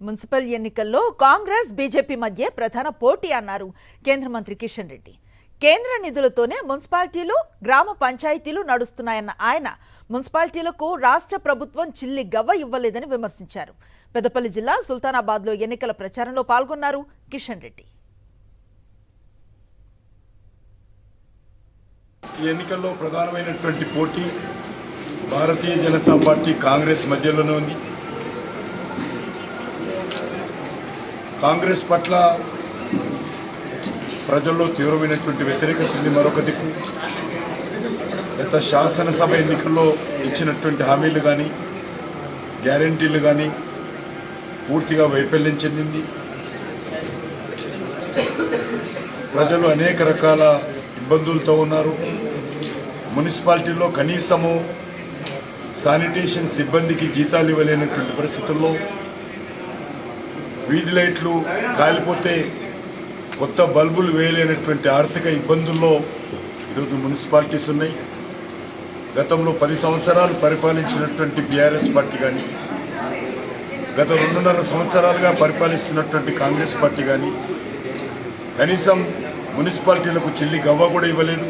Municipal ఎన్నికల్లో Congress BJP మధ్య ప్రధాన పోటీ అన్నారు కేంద్ర మంత్రి కిషన్ రెడ్డి. కేంద్ర నిధులతోనే మున్సిపాలిటీలు, గ్రామ పంచాయతీలు నడుస్తున్నాయన్న ఆయన మున్సిపాలిటీలకు రాష్ట్ర ప్రభుత్వం చిల్లి గవ్వ ఇవ్వలేదని విమర్శించారు. పెద్దపల్లి జిల్లా సుల్తానాబాద్లో ఎన్నికల ప్రచారంలో పాల్గొన్నారు కిషన్ రెడ్డి. ఈ ఎన్నికల్లో ప్రధానమైనటువంటి పోటీ భారతీయ జనతా పార్టీ కాంగ్రెస్ మధ్యలోనే ఉంది. కాంగ్రెస్ పట్ల ప్రజల్లో తీవ్రమైనటువంటి వ్యతిరేకత ఉంది. మరొక దిక్కు గత శాసనసభ ఎన్నికల్లో ఇచ్చినటువంటి హామీలు కానీ గ్యారంటీలు కానీ పూర్తిగా వైఫల్యం చెందింది. ప్రజలు అనేక రకాల ఇబ్బందులతో ఉన్నారు. మున్సిపాలిటీలో కనీసము శానిటేషన్ సిబ్బందికి జీతాలు ఇవ్వలేనటువంటి పరిస్థితుల్లో, వీధి లైట్లు కాలిపోతే కొత్త బల్బులు వేయలేనటువంటి ఆర్థిక ఇబ్బందుల్లో ఈరోజు మున్సిపాలిటీస్ ఉన్నాయి. గతంలో 10 సంవత్సరాలు పరిపాలించినటువంటి బీఆర్ఎస్ పార్టీ కానీ, గత 2.5 సంవత్సరాలుగా పరిపాలిస్తున్నటువంటి కాంగ్రెస్ పార్టీ కానీ కనీసం మున్సిపాలిటీలకు చిల్లి గవ్వ కూడా ఇవ్వలేదు.